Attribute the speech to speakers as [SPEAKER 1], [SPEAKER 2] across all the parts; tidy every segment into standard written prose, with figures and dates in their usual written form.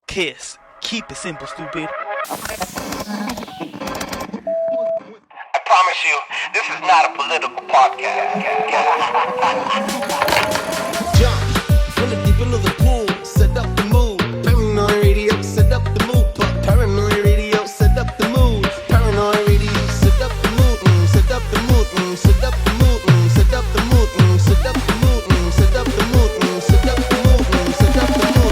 [SPEAKER 1] Kiss. Keep it simple, stupid.
[SPEAKER 2] I promise you, this is not a political podcast.
[SPEAKER 3] Jump from the deep end of the pool, set up the mood. Paranoi Radio, set up the mood. Paranoi Radio, set up the mood. Paranoi Radio, set up the mood. Set up the mood. Set up the mood. Set up the mood. Set up the mood. Set up the mood. Set up the mood. Set up the mood.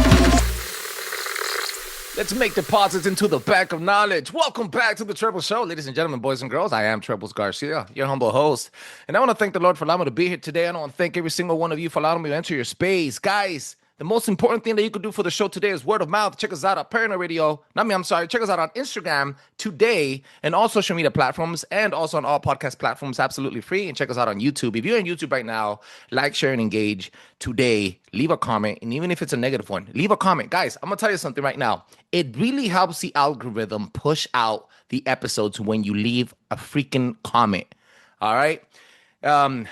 [SPEAKER 4] Let's make deposits into the bank of knowledge. Welcome back to the Trebles Show, ladies and gentlemen, boys and girls. I am Trebles Garcia, your humble host. And I want to thank the Lord for allowing me to be here today. I want to thank every single one of you for allowing me to enter your space. Guys, the most important thing that you could do for the show today is word of mouth. Check us out at Paranoi Radio. Check us out on Instagram today and all social media platforms and also on all podcast platforms, absolutely free. And check us out on YouTube. If you're on YouTube right now, like, share, and engage today. Leave a comment. And even if it's a negative one, leave a comment. Guys, I'm going to tell you something right now. It really helps the algorithm push out the episodes when you leave a freaking comment. All right? I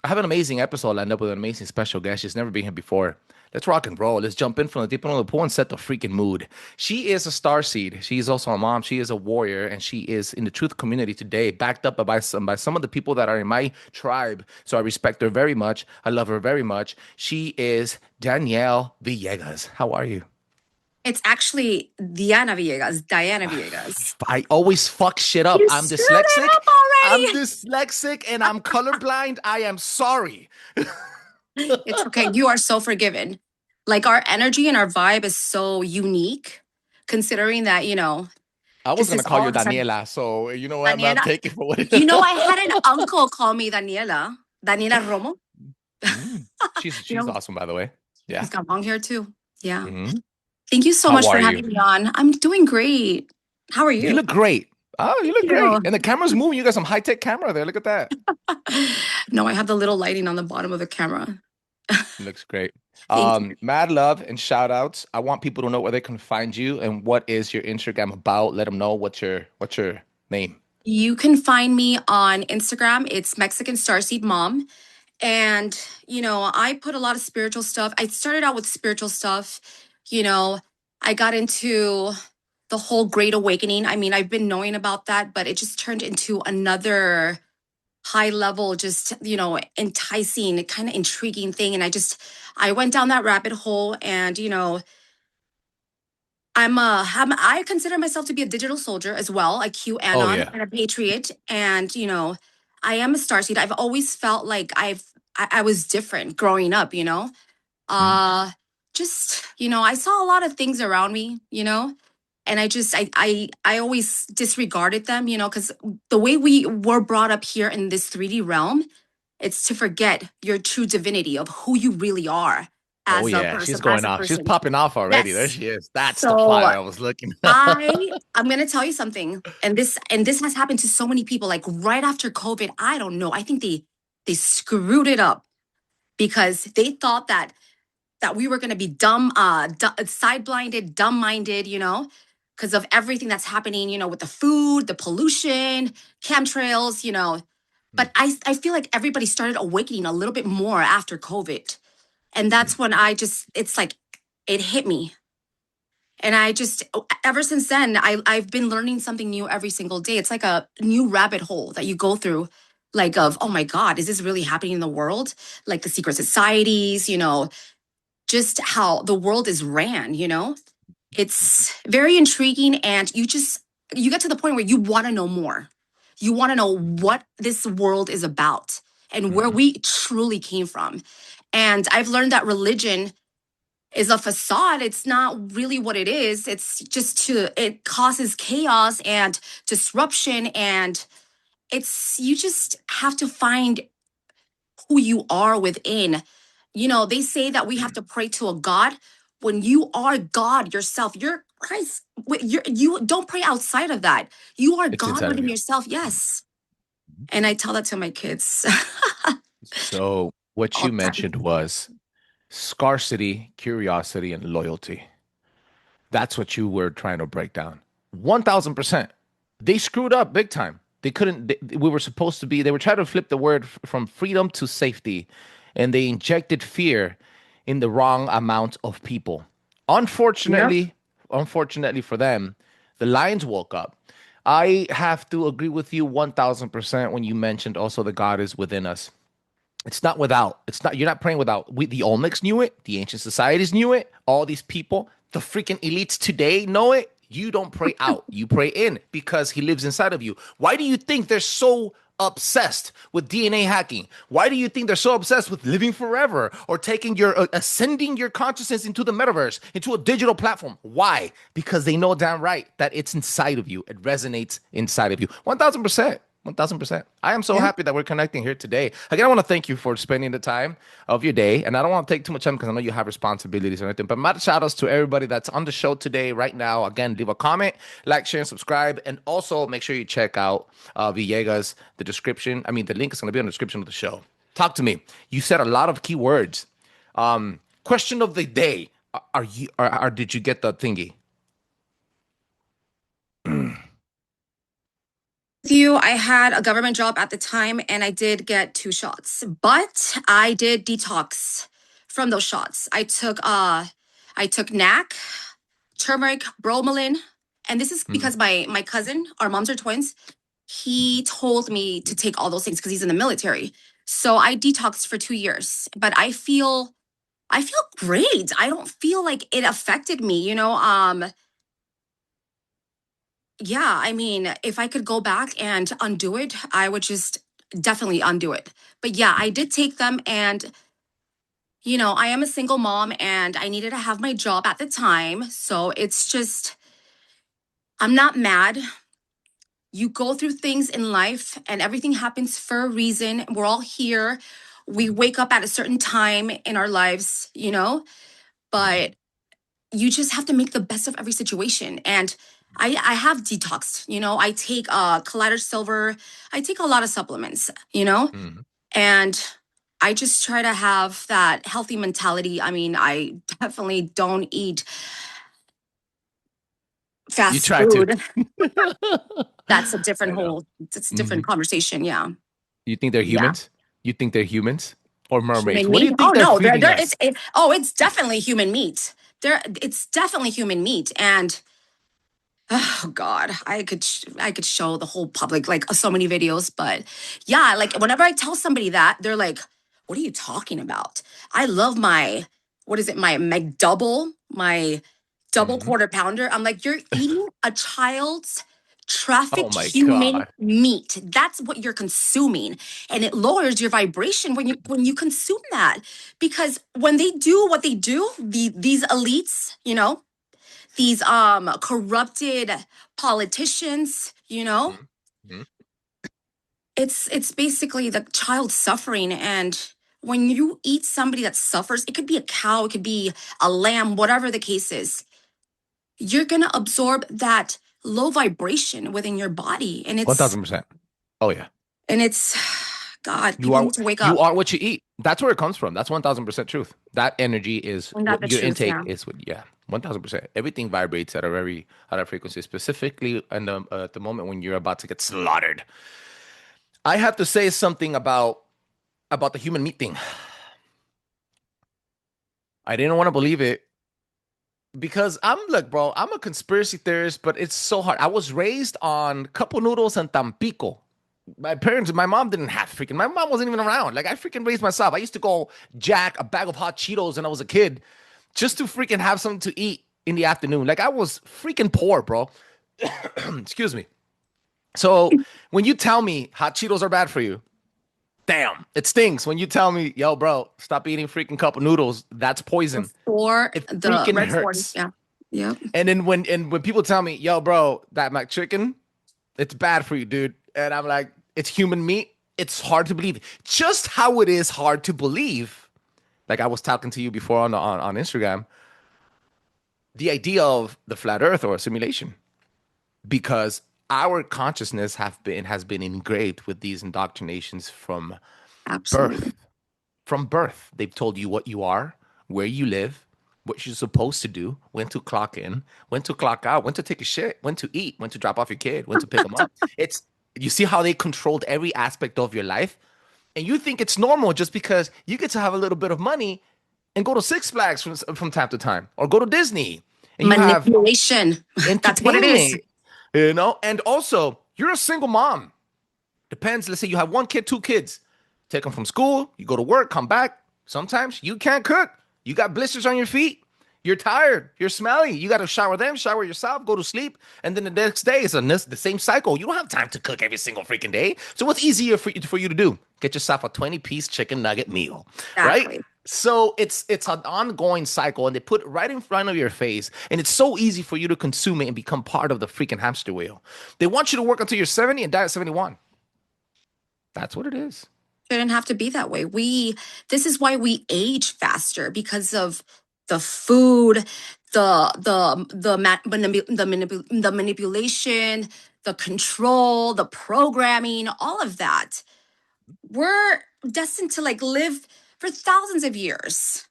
[SPEAKER 4] have an amazing episode lined up with an amazing special guest. She's never been here before. Let's rock and roll. Let's jump in from the deep end of the pool and set the freaking mood. She is a star seed. She is also a mom. She is a warrior, and she is in the truth community today, backed up by some of the people that are in my tribe. So I respect her very much. I love her very much. She is Danielle Villegas. How are you?
[SPEAKER 5] It's actually Diana Villegas.
[SPEAKER 4] I always fuck shit up. I'm dyslexic. I'm dyslexic and I'm colorblind. I am sorry.
[SPEAKER 5] It's okay. You are so forgiven. Like, our energy and our vibe is so unique, considering that,
[SPEAKER 4] I was going to call you Daniela, so you know what? I'm not taking for what it
[SPEAKER 5] is. I had an uncle call me Daniela Romo.
[SPEAKER 4] She's awesome, by the way. Yeah.
[SPEAKER 5] He's got long hair too. Yeah. Mm-hmm. Thank you so much for having me on. I'm doing great. How are you?
[SPEAKER 4] You look great. Oh, you look great. And the camera's moving. You got some high-tech camera there. Look at that.
[SPEAKER 5] No, I have the little lighting on the bottom of the camera.
[SPEAKER 4] Looks great. Mad love and shout outs. I want people to know where they can find you and what is your Instagram about. Let them know what's your name.
[SPEAKER 5] You can find me on Instagram. It's MexicanStarSeedMom. And, I put a lot of spiritual stuff. I started out with spiritual stuff. I got into the whole Great Awakening. I mean, I've been knowing about that, but it just turned into another high level, just, enticing, kind of intriguing thing. And I went down that rabbit hole and, I consider myself to be a digital soldier as well, a QAnon and a patriot. And, I am a starseed. I've always felt like I was different growing up, I saw a lot of things around me, and I always disregarded them, because the way we were brought up here in this 3D realm, it's to forget your true divinity of who you really are as a person.
[SPEAKER 4] She's going off. She's popping off already. Yes. There she is. That's the fire I was looking.
[SPEAKER 5] I'm going to tell you something, and this has happened to so many people. Like, right after COVID, I don't know. I think they screwed it up because they thought that we were going to be dumb, side-blinded, dumb-minded, because of everything that's happening, with the food, the pollution, chemtrails, But I feel like everybody started awakening a little bit more after COVID. And that's when it's like, it hit me. And ever since then, I've been learning something new every single day. It's like a new rabbit hole that you go through, like of, oh my God, is this really happening in the world? Like the secret societies, just how the world is ran, It's very intriguing, and you get to the point where you want to know more. You want to know what this world is about and where we truly came from. And I've learned that religion is a facade. It's not really what it is. It's just it causes chaos and disruption, and you just have to find who you are within. They say that we have to pray to a God. When you are God yourself, you're Christ. You don't pray outside of that. You are God within yourself. Yes. And I tell that to my kids.
[SPEAKER 4] So what you mentioned was scarcity, curiosity, and loyalty. That's what you were trying to break down. 1,000%. They screwed up big time. They couldn't. They were trying to flip the word from freedom to safety, and they injected fear in the wrong amount of people. Unfortunately, unfortunately for them, the lions woke up. I have to agree with you 1000% when you mentioned also that God is within us. It's not without. It's not. You're not praying without. The Olmecs knew it. The ancient societies knew it. All these people, the freaking elites today know it. You don't pray out. You pray in because he lives inside of you. Why do you think they're so obsessed with DNA hacking? Why do you think they're so obsessed with living forever or taking your ascending your consciousness into the metaverse, into a digital platform? Why? Because they know damn right that it's inside of you. It resonates inside of you. 1000%. 1000%. I am so happy that we're connecting here today. Again, I want to thank you for spending the time of your day. And I don't want to take too much time because I know you have responsibilities and everything. But mad shout outs to everybody that's on the show today, right now. Again, leave a comment, like, share, and subscribe. And also make sure you check out Villegas, the description. I mean, the link is going to be in the description of the show. Talk to me. You said a lot of key words. Question of the day. Did you get the thingy?
[SPEAKER 5] You, I had a government job at the time and I did get 2 shots, but I did detox from those shots. I took NAC, turmeric, bromelain, and this is because my cousin, our moms are twins, he told me to take all those things because he's in the military. So I detoxed for 2 years, but I feel great. I don't feel like it affected me, you know. Yeah, I mean, if I could go back and undo it, I would just definitely undo it. But yeah, I did take them and, you know, I am a single mom and I needed to have my job at the time. So it's just, I'm not mad. You go through things in life and everything happens for a reason. We're all here. We wake up at a certain time in our lives, you know, but you just have to make the best of every situation. And I have detoxed, you know, I take collider silver, I take a lot of supplements, you know, and I just try to have that healthy mentality. I mean, I definitely don't eat fast food. That's a different it's a different conversation. Yeah.
[SPEAKER 4] You think they're humans? You think they're humans or mermaids?
[SPEAKER 5] Human
[SPEAKER 4] What do you
[SPEAKER 5] meat?
[SPEAKER 4] think
[SPEAKER 5] Oh
[SPEAKER 4] they're
[SPEAKER 5] no,
[SPEAKER 4] feeding us?
[SPEAKER 5] it's definitely human meat. It's definitely human meat. And oh God, I could show the whole public like so many videos, but yeah, like whenever I tell somebody that, they're like, "What are you talking about?" I love my my McDouble, my double quarter pounder. I'm like, you're eating a child's trafficked human
[SPEAKER 4] God.
[SPEAKER 5] meat. That's what you're consuming, and it lowers your vibration when you consume that. Because when they do what they do, these elites, you know, these corrupted politicians, you know, it's basically the child suffering. And when you eat somebody that suffers, it could be a cow, it could be a lamb, whatever the case is, you're gonna absorb that low vibration within your body. And it's
[SPEAKER 4] 1000%. Oh yeah.
[SPEAKER 5] and it's God,
[SPEAKER 4] You
[SPEAKER 5] people
[SPEAKER 4] are
[SPEAKER 5] need to wake up.
[SPEAKER 4] you are what you eat. That's where it comes from. That's 1000% truth. That energy is
[SPEAKER 5] And not
[SPEAKER 4] what
[SPEAKER 5] the
[SPEAKER 4] your
[SPEAKER 5] truth,
[SPEAKER 4] intake
[SPEAKER 5] yeah.
[SPEAKER 4] is. 1000%. Everything vibrates at a very high frequency, specifically in at the moment when you're about to get slaughtered. I have to say something about the human meat thing. I didn't want to believe it because I'm a conspiracy theorist, but it's so hard. I was raised on cup noodles and Tampico. My mom didn't have my mom wasn't even around. Like I freaking raised myself. I used to go jack a bag of hot Cheetos when I was a kid just to freaking have something to eat in the afternoon. Like I was freaking poor, bro. Excuse me. So when you tell me hot Cheetos are bad for you, damn, it stings. When you tell me, yo, bro, stop eating freaking cup of noodles, that's poison.
[SPEAKER 5] For
[SPEAKER 4] It
[SPEAKER 5] the
[SPEAKER 4] freaking
[SPEAKER 5] red
[SPEAKER 4] hurts.
[SPEAKER 5] corn. Yeah.
[SPEAKER 4] And then when people tell me, yo, bro, that McChicken, it's bad for you, dude. And I'm like, it's human meat. It's hard to believe. Just how it is hard to believe. Like I was talking to you before on Instagram, the idea of the flat earth or simulation, because our consciousness has been engraved with these indoctrinations from
[SPEAKER 5] Absolutely.
[SPEAKER 4] birth. From birth, they've told you what you are, where you live, what you're supposed to do, when to clock in, when to clock out, when to take a shit, when to eat, when to drop off your kid, when to pick them up. You see how they controlled every aspect of your life, and you think it's normal just because you get to have a little bit of money and go to Six Flags from time to time, or go to Disney and you have
[SPEAKER 5] Manipulation. That's what it is.
[SPEAKER 4] entertainment, you know, and also you're a single mom. Depends. Let's say you have one kid, two kids. Take them from school. You go to work, come back. Sometimes you can't cook. You got blisters on your feet. You're tired. You're smelly. You got to shower them, shower yourself, go to sleep. And then the next day is the same cycle. You don't have time to cook every single freaking day. So what's easier for you to do? Get yourself a 20-piece chicken nugget meal,
[SPEAKER 5] Exactly.
[SPEAKER 4] right? So it's an ongoing cycle, and they put it right in front of your face. And it's so easy for you to consume it and become part of the freaking hamster wheel. They want you to work until you're 70 and die at 71. That's what it is.
[SPEAKER 5] Shouldn't have to be that way. This is why we age faster, because of the food, the manipulation, the control, the programming, all of that. We're destined to like live for thousands of years,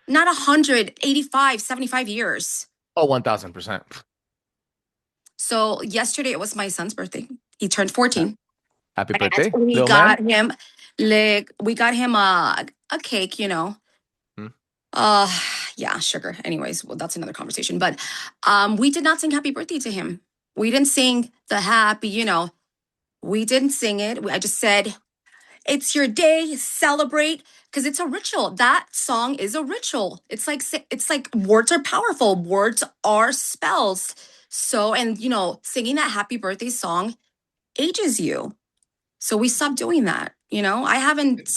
[SPEAKER 5] not 185, 75 years.
[SPEAKER 4] Oh, 1,000%.
[SPEAKER 5] So yesterday it was my son's birthday. He turned 14.
[SPEAKER 4] Happy birthday,
[SPEAKER 5] And we
[SPEAKER 4] little
[SPEAKER 5] got
[SPEAKER 4] man.
[SPEAKER 5] him a cake, you know.
[SPEAKER 4] Hmm.
[SPEAKER 5] Yeah, sugar. Anyways, well, that's another conversation. But we did not sing happy birthday to him. We didn't sing the happy, you know. We didn't sing it. I just said, it's your day, celebrate, because it's a ritual. That song is a ritual. It's like words are powerful. Words are spells. So, and you know, singing that happy birthday song ages you. So we stopped doing that. You know, I haven't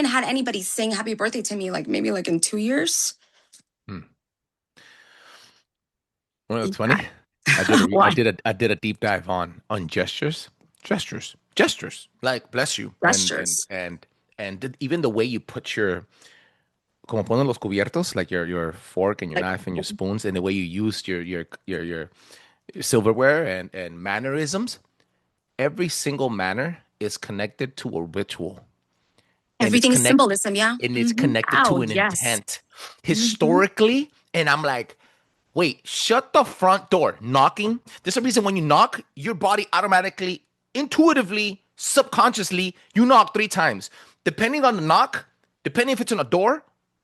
[SPEAKER 5] had anybody sing happy birthday to me like maybe like in 2 years.
[SPEAKER 4] When it was 20,
[SPEAKER 5] Why?
[SPEAKER 4] I did a deep dive on gestures, like bless you,
[SPEAKER 5] Gestures.
[SPEAKER 4] and even the way you put your, como ponen los cubiertos, like your fork and your knife and your spoons, and the way you use your silverware and mannerisms. Every single manner is connected to a ritual.
[SPEAKER 5] Everything is symbolism, yeah.
[SPEAKER 4] And it's connected to an intent. Historically, and I'm like, wait, shut the front door. Knocking. There's a reason when you knock, your body automatically, intuitively, subconsciously, you knock 3 times. Depending on the knock, depending if it's on a door,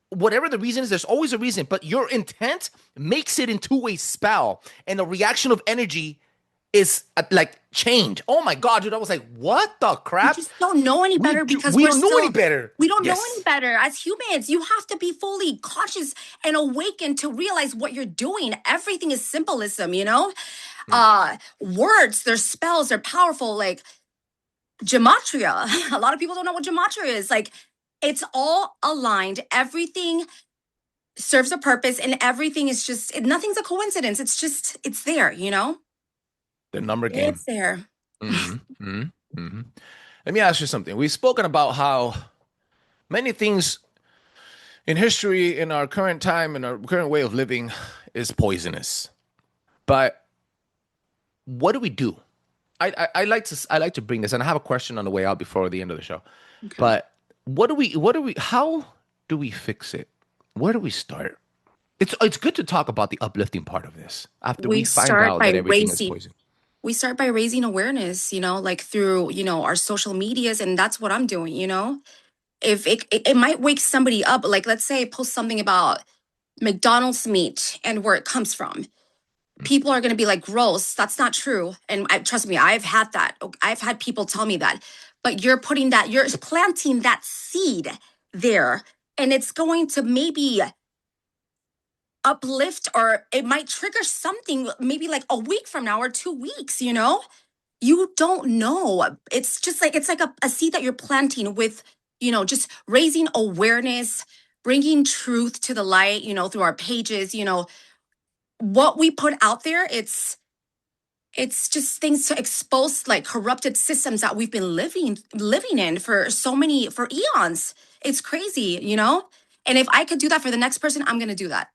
[SPEAKER 4] whatever the reason is, there's always a reason. But your intent makes it into a spell. And the reaction of energy is like change. Oh my God, dude. I was like, what the crap?
[SPEAKER 5] We just don't know any better because
[SPEAKER 4] we don't know any better.
[SPEAKER 5] We don't know any better. As humans, you have to be fully conscious and awakened to realize what you're doing. Everything is symbolism, you know? Words, they're spells, they're powerful. Like gematria. A lot of people don't know what gematria is. Like it's all aligned. Everything serves a purpose and everything is just, nothing's a coincidence. It's there, you know?
[SPEAKER 4] The number game.
[SPEAKER 5] It's there.
[SPEAKER 4] Let me ask you something. We've spoken about how many things in history, in our current time, in our current way of living, is poisonous. But what do we do? I like to bring this, and I have a question on the way out before the end of the show. Okay. But how do we fix it? Where do we start? It's good to talk about the uplifting part of this after we find out that everything is poison.
[SPEAKER 5] We start by raising awareness, you know, like through, you know, our social medias. And that's what I'm doing, you know, if it might wake somebody up. Like, let's say I post something about McDonald's meat and where it comes from. People are going to be like, gross. That's not true. And trust me, I've had that. I've had people tell me that. But you're planting that seed there. And it's going to maybe uplift, or it might trigger something maybe like a week from now or 2 weeks, you know? You don't know. It's just like, it's like a seed that you're planting with, you know, just raising awareness, bringing truth to the light, you know, through our pages, you know, what we put out there, it's just things to expose like corrupted systems that we've been living in for eons. It's crazy, you know? And if I could do that for the next person, I'm going to do that.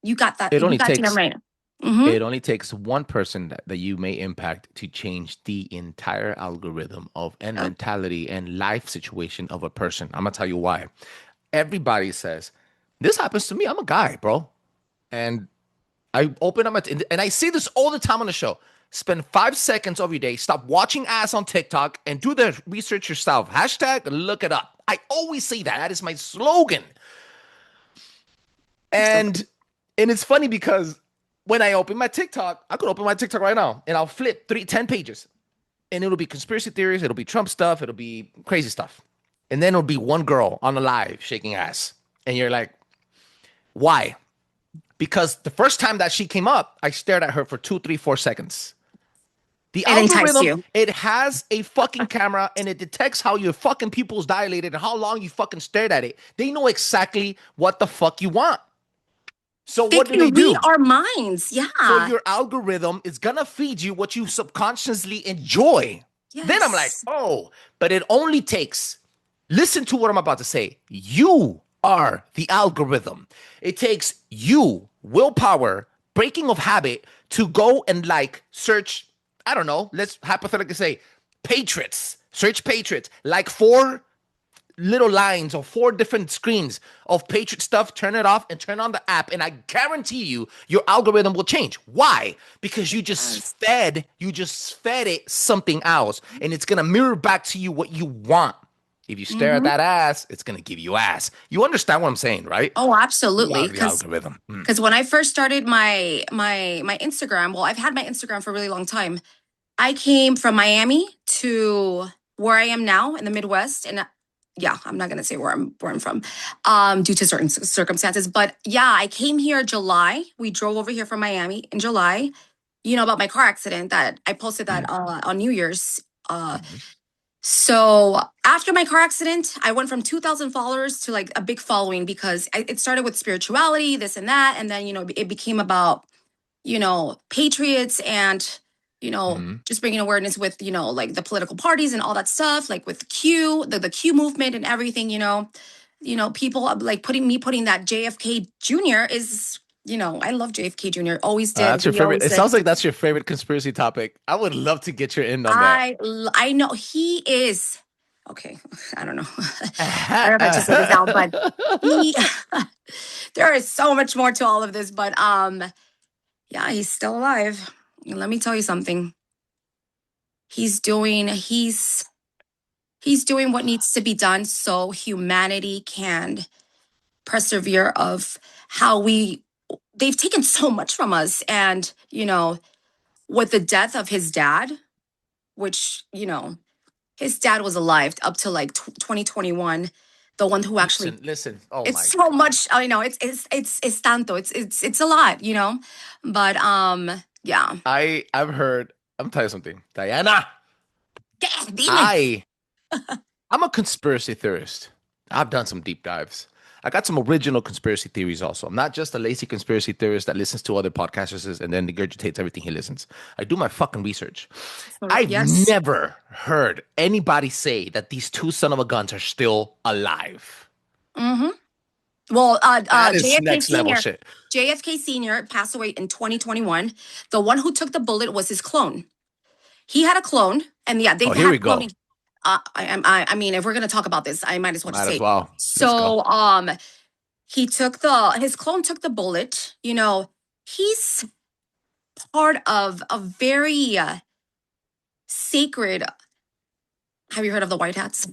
[SPEAKER 5] You got that.
[SPEAKER 4] It only takes
[SPEAKER 5] right.
[SPEAKER 4] It only takes one person that you may impact to change the entire algorithm and mentality and life situation of a person. I'm gonna tell you why. Everybody says this happens to me. I'm a guy, bro, and I open up and I say this all the time on the show. Spend 5 seconds of your day. Stop watching ass on TikTok and do the research yourself. # look it up. I always say that. That is my slogan. And And it's funny because when I open my TikTok, I could open my TikTok right now and I'll flip 10 pages. And it'll be conspiracy theories, it'll be Trump stuff, it'll be crazy stuff. And then it'll be one girl on the live shaking ass. And you're like, why? Because the first time that she came up, I stared at her for 2, 3, 4 seconds. The
[SPEAKER 5] It enticed
[SPEAKER 4] algorithm,
[SPEAKER 5] you.
[SPEAKER 4] it has a fucking camera and it detects how your fucking pupils dilated and how long you fucking stared at it. They know exactly what the fuck you want. So
[SPEAKER 5] They
[SPEAKER 4] what do
[SPEAKER 5] can
[SPEAKER 4] they do?
[SPEAKER 5] read our minds. Yeah.
[SPEAKER 4] So your algorithm is gonna feed you what you subconsciously enjoy. Then I'm like,
[SPEAKER 5] Yes.
[SPEAKER 4] oh, but it only takes, listen to what I'm about to say. You are the algorithm. It takes you, willpower, breaking of habit to go and like search, I don't know, let's hypothetically say Patriots, search Patriots, like 4 little lines or 4 different screens of Patriot stuff, turn it off and turn on the app. And I guarantee you, your algorithm will change. Why? Because you just fed it something else and it's going to mirror back to you what you want. If you stare at that ass, it's going to give you ass. You understand what I'm saying, right?
[SPEAKER 5] Oh, absolutely.
[SPEAKER 4] You are the algorithm.
[SPEAKER 5] Because when I first started my Instagram, well, I've had my Instagram for a really long time. I came from Miami to where I am now in the Midwest, and yeah, I'm not gonna say where I'm from, due to certain circumstances. But yeah, I came here July. We drove over here from Miami in July. You know about my car accident that I posted that on New Year's. So after my car accident, I went from 2,000 followers to like a big following because it started with spirituality, this and that, and then it became about patriots and just bringing awareness with like the political parties and all that stuff, like with the Q movement and everything. People like putting that JFK Jr. is. I love JFK Jr. Always did.
[SPEAKER 4] That's your
[SPEAKER 5] We
[SPEAKER 4] favorite.
[SPEAKER 5] always
[SPEAKER 4] It
[SPEAKER 5] did.
[SPEAKER 4] sounds like that's your favorite conspiracy topic. I would love to get your end on that.
[SPEAKER 5] I know he is. Okay, I don't know. I don't know if I just say this out, but there is so much more to all of this. But yeah, he's still alive. And let me tell you something. He's doing what needs to be done so humanity can persevere of how they've taken so much from us. And, with the death of his dad, which, his dad was alive up to like 2021, the one who actually
[SPEAKER 4] listen. Oh
[SPEAKER 5] it's
[SPEAKER 4] my
[SPEAKER 5] so
[SPEAKER 4] God.
[SPEAKER 5] much. I know it's tanto. It's a lot, But yeah.
[SPEAKER 4] I've heard. I'm telling you something, Diana.
[SPEAKER 5] Dime.
[SPEAKER 4] I'm a conspiracy theorist. I've done some deep dives. I got some original conspiracy theories also. I'm not just a lazy conspiracy theorist that listens to other podcasters and then regurgitates everything he listens. I do my fucking research. I've
[SPEAKER 5] Yes.
[SPEAKER 4] never heard anybody say that these 2 son of a guns are still alive.
[SPEAKER 5] Well,
[SPEAKER 4] That is
[SPEAKER 5] JFK
[SPEAKER 4] next level
[SPEAKER 5] Senior,
[SPEAKER 4] shit.
[SPEAKER 5] JFK Senior passed away in 2021. The one who took the bullet was his clone. He had a clone, and yeah, they've
[SPEAKER 4] Oh,
[SPEAKER 5] had
[SPEAKER 4] here we go.
[SPEAKER 5] cloning. I mean, if we're gonna talk about this, I might as well just
[SPEAKER 4] Might
[SPEAKER 5] say.
[SPEAKER 4] as well. Let's
[SPEAKER 5] So,
[SPEAKER 4] go.
[SPEAKER 5] he took his clone took the bullet. He's part of a very sacred. Have you heard of the White Hats?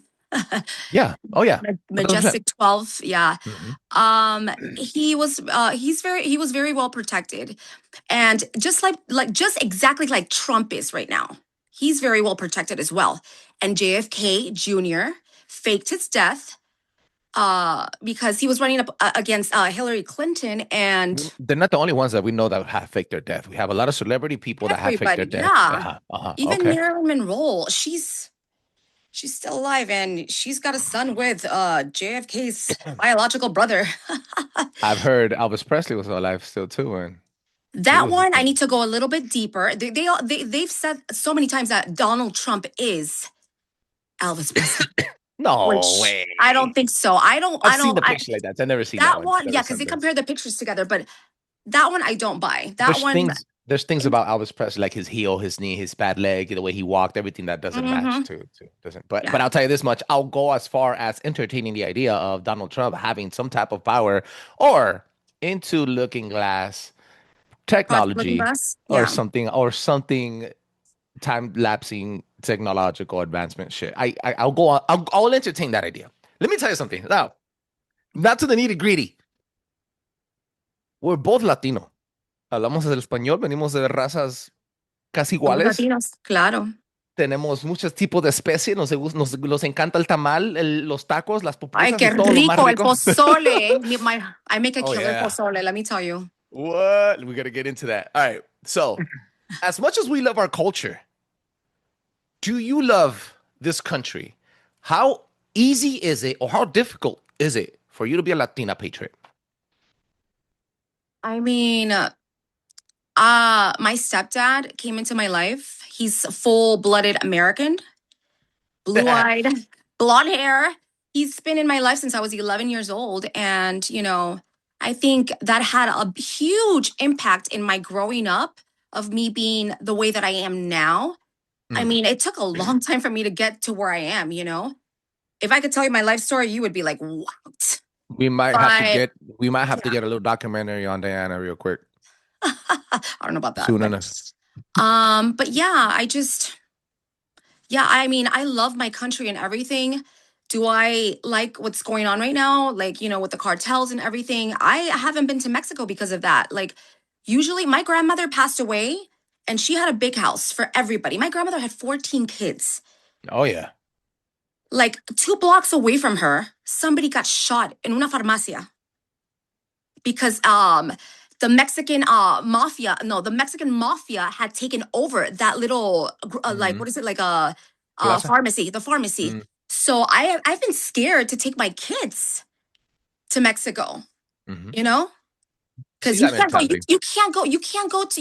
[SPEAKER 4] Yeah. Oh yeah.
[SPEAKER 5] Majestic 12. Yeah.
[SPEAKER 4] Mhm.
[SPEAKER 5] He was very well protected. And just just exactly like Trump is right now. He's very well protected as well. And JFK Jr. faked his death because he was running up against Hillary Clinton, and
[SPEAKER 4] They're not the only ones that we know that have faked their death. We have a lot of celebrity people that have faked their
[SPEAKER 5] everybody,
[SPEAKER 4] death.
[SPEAKER 5] yeah. Even
[SPEAKER 4] Okay.
[SPEAKER 5] Marilyn Monroe, she's still alive, and she's got a son with JFK's biological brother.
[SPEAKER 4] I've heard Elvis Presley was alive still too, and
[SPEAKER 5] That one, I need to go a little bit deeper. They've said so many times that Donald Trump is Elvis Presley.
[SPEAKER 4] no
[SPEAKER 5] Which
[SPEAKER 4] way.
[SPEAKER 5] I don't think so.
[SPEAKER 4] I've seen the picture like that. I've never seen
[SPEAKER 5] that
[SPEAKER 4] that
[SPEAKER 5] one. Yeah, because they compare the pictures together, but that one I don't buy.
[SPEAKER 4] There's things about Elvis Presley, like his heel, his knee, his bad leg, the way he walked, everything that doesn't match to doesn't. But I'll tell you this much: I'll go as far as entertaining the idea of Donald Trump having some type of power or into looking glass technology or something time lapsing technological advancement shit. I'll go on. I'll entertain that idea. Let me tell you something now. Not to the nitty gritty. we're both Latino. Hablamos el español, venimos de razas casi
[SPEAKER 5] Somos
[SPEAKER 4] iguales.
[SPEAKER 5] latinos, claro.
[SPEAKER 4] Tenemos muchos tipos de especies. Nos encanta el tamal, los tacos, las
[SPEAKER 5] Ay,
[SPEAKER 4] pupusas
[SPEAKER 5] qué
[SPEAKER 4] y todo lo más
[SPEAKER 5] rico el
[SPEAKER 4] rico.
[SPEAKER 5] pozole. I make a
[SPEAKER 4] Oh,
[SPEAKER 5] killer
[SPEAKER 4] yeah.
[SPEAKER 5] pozole, let me tell you.
[SPEAKER 4] What? We got to get into that. All right. So, as much as we love our culture, do you love this country? How easy is it or how difficult is it for you to be a Latina patriot?
[SPEAKER 5] I mean, my stepdad came into my life. He's full-blooded American, blue-eyed, blonde hair. He's been in my life since I was 11 years old. And, you know, I think that had a huge impact in my growing up of me being the way that I am now. I mean, it took a long time for me to get to where I am, you know? If I could tell you my life story, you would be like, what?
[SPEAKER 4] We might have to
[SPEAKER 5] But-
[SPEAKER 4] get a little documentary on Diana real quick.
[SPEAKER 5] I don't know about that.
[SPEAKER 4] Soon
[SPEAKER 5] but-
[SPEAKER 4] enough.
[SPEAKER 5] But yeah, I mean, I love my country and everything. Do I like what's going on right now? Like, you know, with the cartels and everything. I haven't been to Mexico because of that. Like, usually my grandmother passed away and she had a big house for everybody. My grandmother had 14 kids.
[SPEAKER 4] Oh yeah.
[SPEAKER 5] Like 2 blocks away from her, somebody got shot in una farmacia because the Mexican mafia had taken over that little like what is it, like a
[SPEAKER 4] Plaza?
[SPEAKER 5] pharmacy, the pharmacy.
[SPEAKER 4] Mm.
[SPEAKER 5] So I've been scared to take my kids to Mexico,
[SPEAKER 4] Mhm.
[SPEAKER 5] you know, because
[SPEAKER 4] See
[SPEAKER 5] you
[SPEAKER 4] that
[SPEAKER 5] can't go,
[SPEAKER 4] mentality.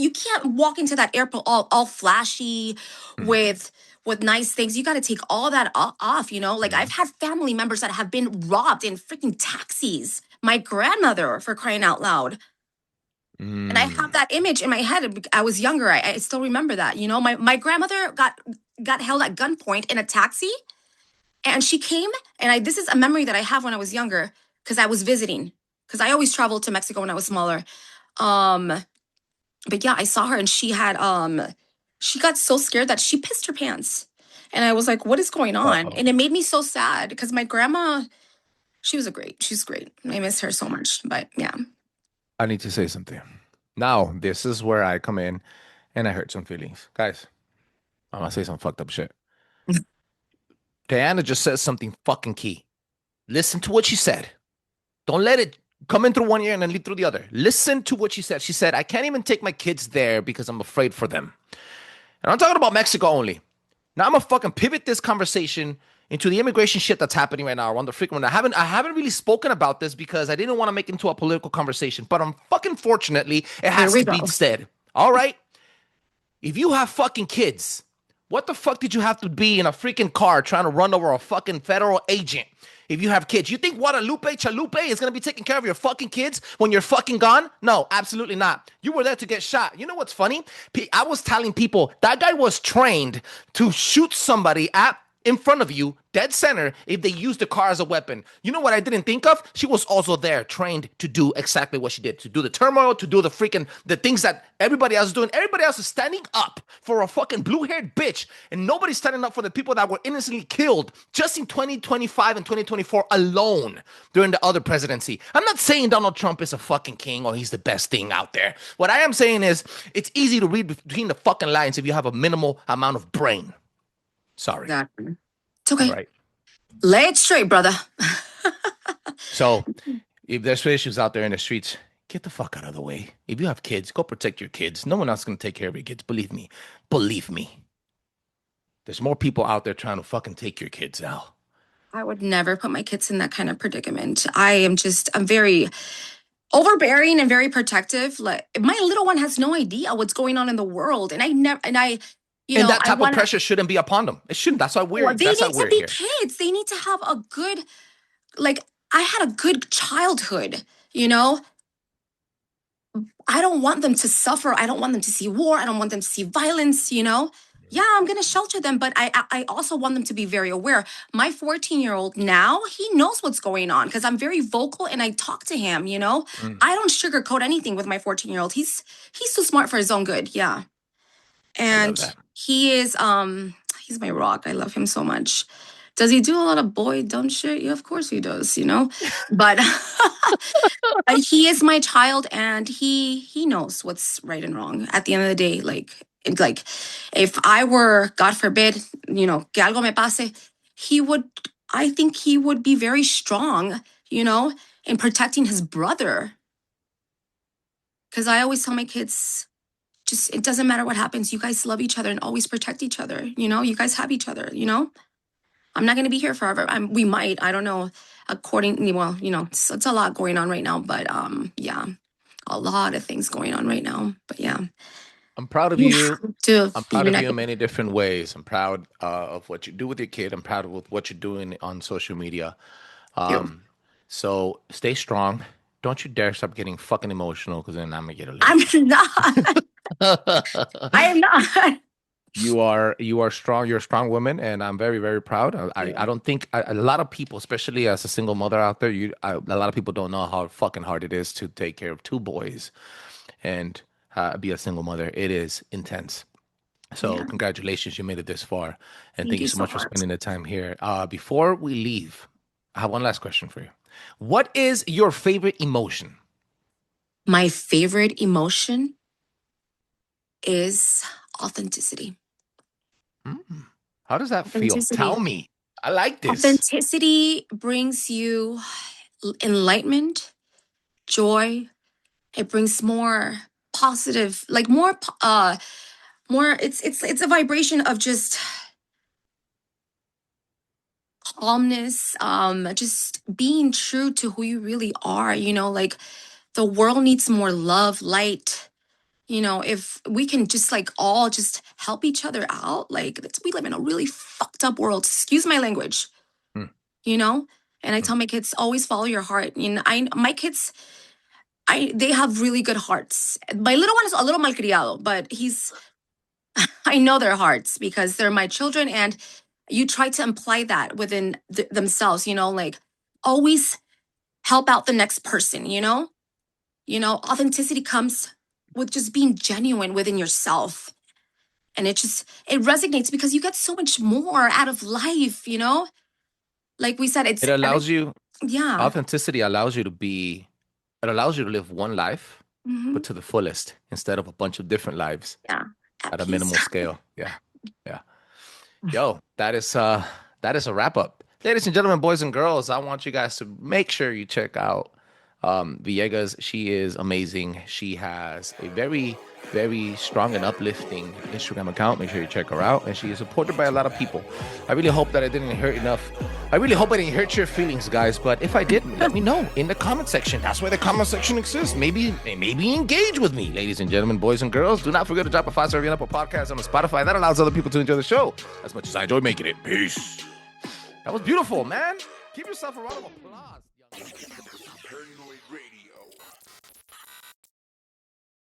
[SPEAKER 5] you can't walk into that airport all flashy with nice things. You got to take all that off, you know. Like I've had family members that have been robbed in freaking taxis. My grandmother, for crying out loud. And I have that image in my head. I was younger. I still remember that. You know, my grandmother got held at gunpoint in a taxi, and she came. And this is a memory that I have when I was younger because I was visiting. Because I always traveled to Mexico when I was smaller. But yeah, I saw her, and she had she got so scared that she pissed her pants, and I was like, "What is going on?" And it made me so sad because my grandma, she's great. I miss her so much. But yeah.
[SPEAKER 4] I need to say something. Now, this is where I come in and I hurt some feelings. Guys, I'm going to say some fucked up shit. Diana just said something fucking key. Listen to what she said. Don't let it come in through one ear and then leave through the other. Listen to what she said. She said, I can't even take my kids there because I'm afraid for them. And I'm talking about Mexico only. Now I'm going to fucking pivot this conversation into the immigration shit that's happening right now around the freaking. I haven't really spoken about this because I didn't want to make it into a political conversation, but fucking fortunately, it has to be said. All right? If you have fucking kids, what the fuck did you have to be in a freaking car trying to run over a fucking federal agent? If you have kids, you think Guadalupe Chalupe is going to be taking care of your fucking kids when you're fucking gone? No, absolutely not. You were there to get shot. You know what's funny? I was telling people that guy was trained to shoot somebody in front of you, dead center, if they use the car as a weapon. You know what I didn't think of? She was also there, trained to do exactly what she did, to do the turmoil, to do the things that everybody else is doing. Everybody else is standing up for a fucking blue-haired bitch, and nobody's standing up for the people that were innocently killed just in 2025 and 2024 alone during the other presidency. I'm not saying Donald Trump is a fucking king or he's the best thing out there. What I am saying is it's easy to read between the fucking lines if you have a minimal amount of brain. Sorry.
[SPEAKER 5] Exactly. It's okay.
[SPEAKER 4] Right.
[SPEAKER 5] Lay it straight, brother.
[SPEAKER 4] So if there's issues out there in the streets, get the fuck out of the way. If you have kids, go protect your kids. No one else is going to take care of your kids. Believe me. Believe me. There's more people out there trying to fucking take your kids out.
[SPEAKER 5] I would never put my kids in that kind of predicament. I'm very overbearing and very protective. Like my little one has no idea what's going on in the world. And
[SPEAKER 4] that type of pressure shouldn't be upon them. It shouldn't. That's why we're
[SPEAKER 5] They need to be
[SPEAKER 4] here.
[SPEAKER 5] kids. They need to have a good, like, I had a good childhood, you know? I don't want them to suffer. I don't want them to see war. I don't want them to see violence, you know? Yeah, I'm going to shelter them, but I also want them to be very aware. My 14-year-old now, he knows what's going on because I'm very vocal and I talk to him, you know? I don't sugarcoat anything with my 14-year-old. He's too smart for his own good. Yeah. And he is, he's my rock. I love him so much. Does he do a lot of boy dumb shit? Yeah, of course he does, But he is my child, and he knows what's right and wrong. At the end of the day, like if I were, God forbid, que algo me pase, I think he would be very strong, in protecting his brother. Because I always tell my kids, just, it doesn't matter what happens. You guys love each other and always protect each other. You guys have each other, I'm not going to be here forever. We might, I don't know, it's a lot going on right now, but yeah, a lot of things going on right now, but yeah.
[SPEAKER 4] I'm proud of you. I'm proud of you in many different ways. I'm proud of what you do with your kid. I'm proud of what you're doing on social media. So stay strong. Don't you dare stop getting fucking emotional, because then I'm going to get a little.
[SPEAKER 5] I'm not. I am not.
[SPEAKER 4] You are strong. You're a strong woman, and I'm very, very proud. I don't think a lot of people, especially as a single mother out there, a lot of people don't know how fucking hard it is to take care of two boys and be a single mother. It is intense. So congratulations, you made it this far, and thank you so much for spending the time here. Before we leave, I have one last question for you. What is your favorite emotion?
[SPEAKER 5] My favorite emotion is authenticity.
[SPEAKER 4] How does that feel? Tell me. I like this.
[SPEAKER 5] Authenticity brings you enlightenment, joy. It brings more positive, like more. It's a vibration of just calmness. Just being true to who you really are. Like the world needs more love, light. If we can just all just help each other out, we live in a really fucked up world. Excuse my language, and I tell my kids, always follow your heart. My kids, they have really good hearts. My little one is a little malcriado, but I know their hearts because they're my children, and you try to imply that within themselves, always help out the next person, authenticity comes with just being genuine within yourself. And it resonates because you get so much more out of life, Like we said,
[SPEAKER 4] it allows you.
[SPEAKER 5] Yeah.
[SPEAKER 4] Authenticity allows you it allows you to live one life, but to the fullest, instead of a bunch of different lives.
[SPEAKER 5] Yeah.
[SPEAKER 4] At a minimal scale. Yeah. Yo, that is a wrap up. Ladies and gentlemen, boys and girls, I want you guys to make sure you check out Villegas. She is amazing. She has a very, very strong and uplifting Instagram account. Make sure you check her out. And she is supported by a lot of people. I really hope that I didn't hurt enough. I really hope I didn't hurt your feelings, guys. But if I did, let me know in the comment section. That's where the comment section exists. Maybe engage with me. Ladies and gentlemen, boys and girls, do not forget to drop a 5-star review on Apple Podcasts on Spotify. That allows other people to enjoy the show as much as I enjoy making it. Peace. That was beautiful, man. Give yourself a round of applause.